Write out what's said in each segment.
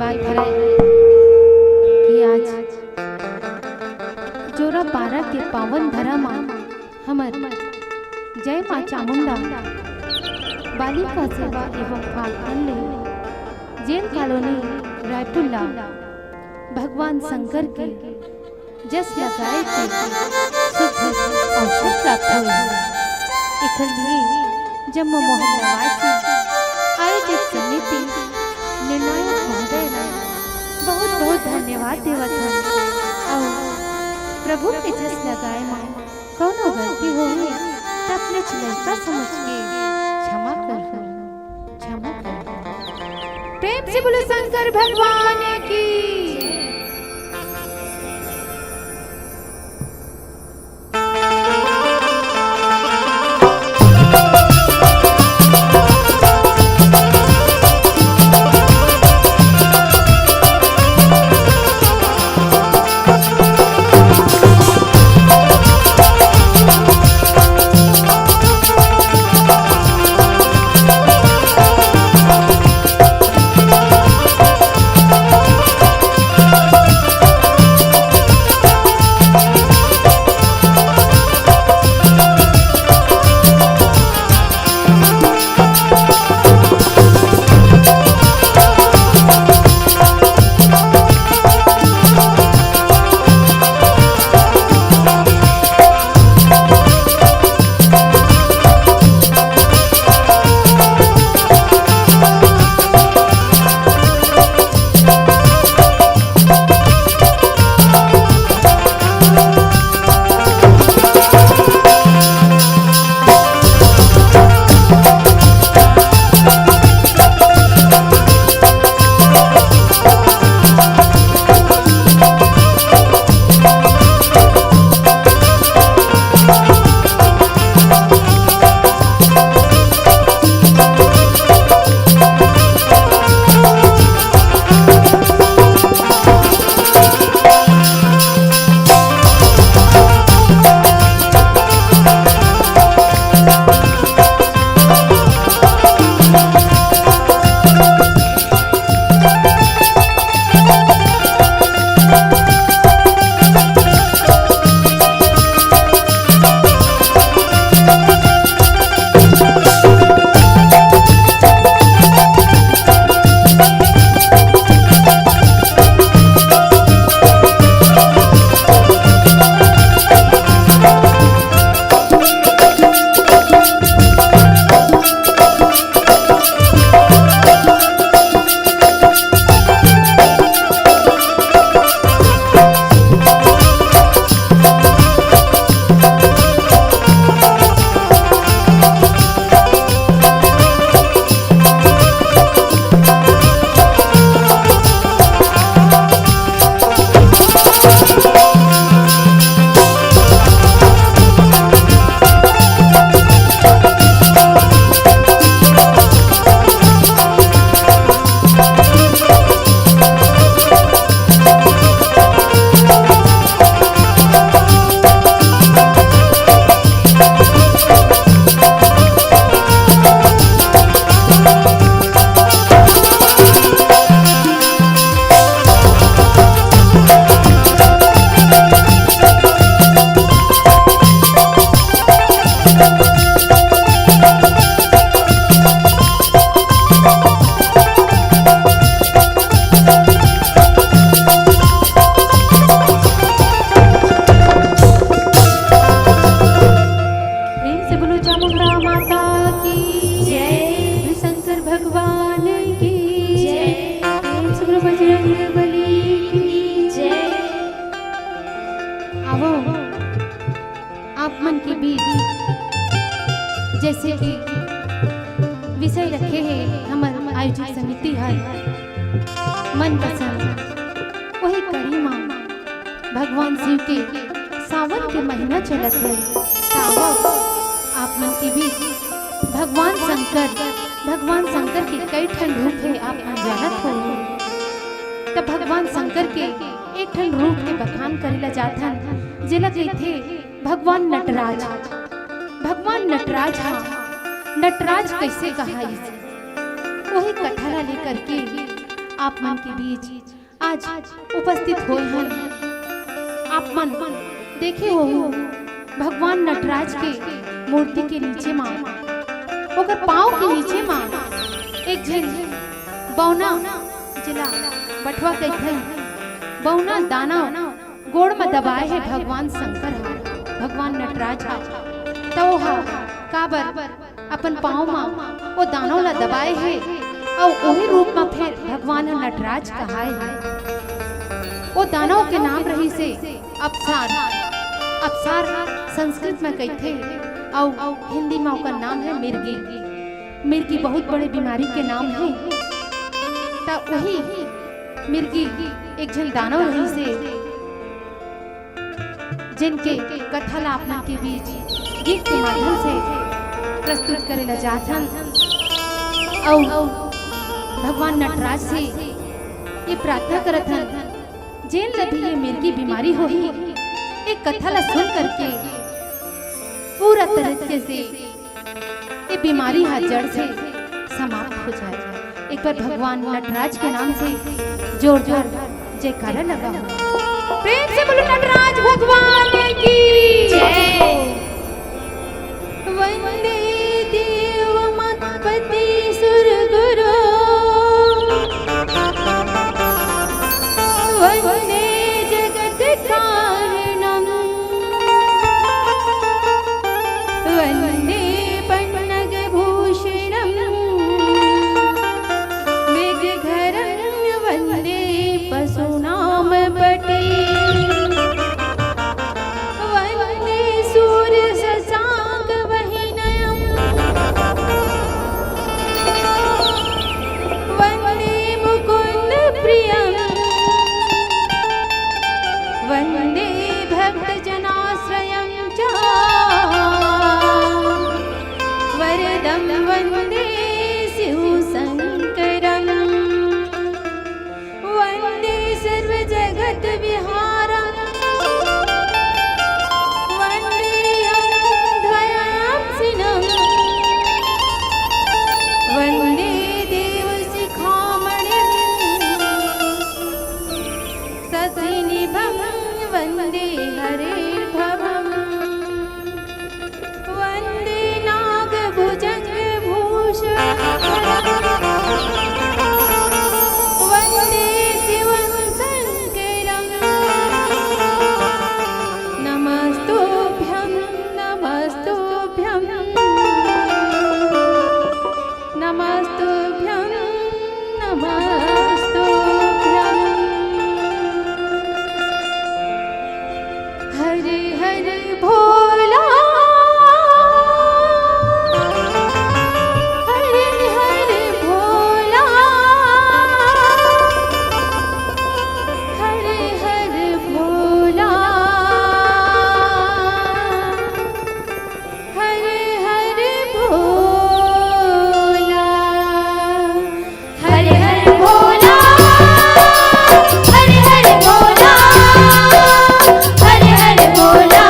बात है कि आज जोरा पारा के पावन धरा माँ हमर जय माँ चामुंडा बालिका सेवा एवं फाल्कन जेल कॉलोनी रायपुर भगवान शंकर के जस लगाए थे शुभ अवसर प्राप्त हुए। इसलिए जम्मू मोहम्मदवासी आयोजित समिति निर्णायक महोदय बहुत बहुत धन्यवाद देवत हन और प्रभु के जस लगाए माँ कौनो गलती हो तो अपने लड़का समझ के क्षमा कर प्रेम से बोलो शंकर भगवान की। आप मन के बीच जैसे कि विषय रखे हैं हमारे आयोजित समिति है मन पसंद वही करी माँ भगवान शिव के सावन के महीना चलत है। सावन आप मन के बीच भगवान शंकर के कई ठन रूप है आप जानत हो। तब भगवान शंकर के एक ठन रूप के बखान करेला जाथन जिला थे भगवान नटराज। भगवान नटराज नटराज कैसे कहा वही कथाला लेकर के आप मन के बीच आज उपस्थित हुए हैं। आप मन देखे हो भगवान नटराज के मूर्ति के नीचे माँ, ओकर पाँव के नीचे माँ एक झन बौना जिला बटवा कहते हैं बौना दाना गोड़ में दबाए है भगवान शंकर हा भगवान नटराज हा तो हा काबर अपन पाँव में वो दानों ला दबाए है और वही रूप में फिर भगवान नटराज कहाए है। वो दानव के नाम रही से अप्सर अप्सर संस्कृत में कहते और हिंदी में उसका नाम है मिर्गी। मिर्गी बहुत बड़े बीमारी के नाम है। तब वही मिर्गी एक जन दानव रही से जिनके कथा ला अपना के बीच गीत के माध्यम से प्रस्तुत करे ला जाथन और भगवान नटराज से ये प्रार्थना करत हन जेन लभी ये मिर्गी बीमारी होही एक कथा ला सुन करके पूरा तरीके से ये बीमारी हा जड़ से समाप्त हो जाए। एक बार भगवान नटराज के नाम से जोर जोर जयकारा लगा हो। प्रेम से बोलो नटराज भगवान की जय। वंदे देव मतपति सुर गुरु वंदे जगत कारणम वंदे पन्नग भूषणम मेघधरं वंदे पशूनां पति वंदे सूर्य शशांक वहिनयं वंदे मुकुंद प्रियं वंदे भक्तजनाश्रयं च वरदं वंदे शिवशंकरं वंदे सर्वजगद्विहारं वंदेऽहं द्वयंसिनं वंदे देवशिखामणिं शशिनिभं वंदे हरिर्भवम् वंदे नागभुजंगभूषणं वंदे शिवं शंकरं नमस्तुभ्यं नमस्तुभ्यं नमस्तुभ्यं नमस्तुभ्यं हरे हरे भोला हरे हरे भोला हरे हरे भोला हरे हरे भोला हरे हरे भोला हरे हरे भोला हरे हरे भोला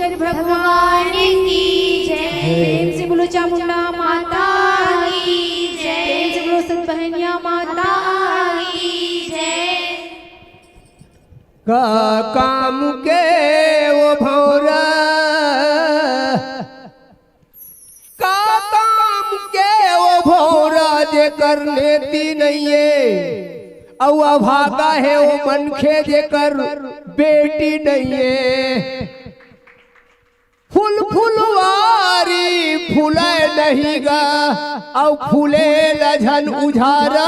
शंकर भगवान की जय। प्रेम से बोलो चामुंडा माता की जय। प्रेम से बोलो सत बहनिया माता की जय। काम के वो भौरा का काम के वो भौरा जे कर लेती नहीं है औ अभागा है वो मनखे जे कर बेटी नहीं है। फूल फुलवारी फूले नहीं गा और फूले लझन उझारा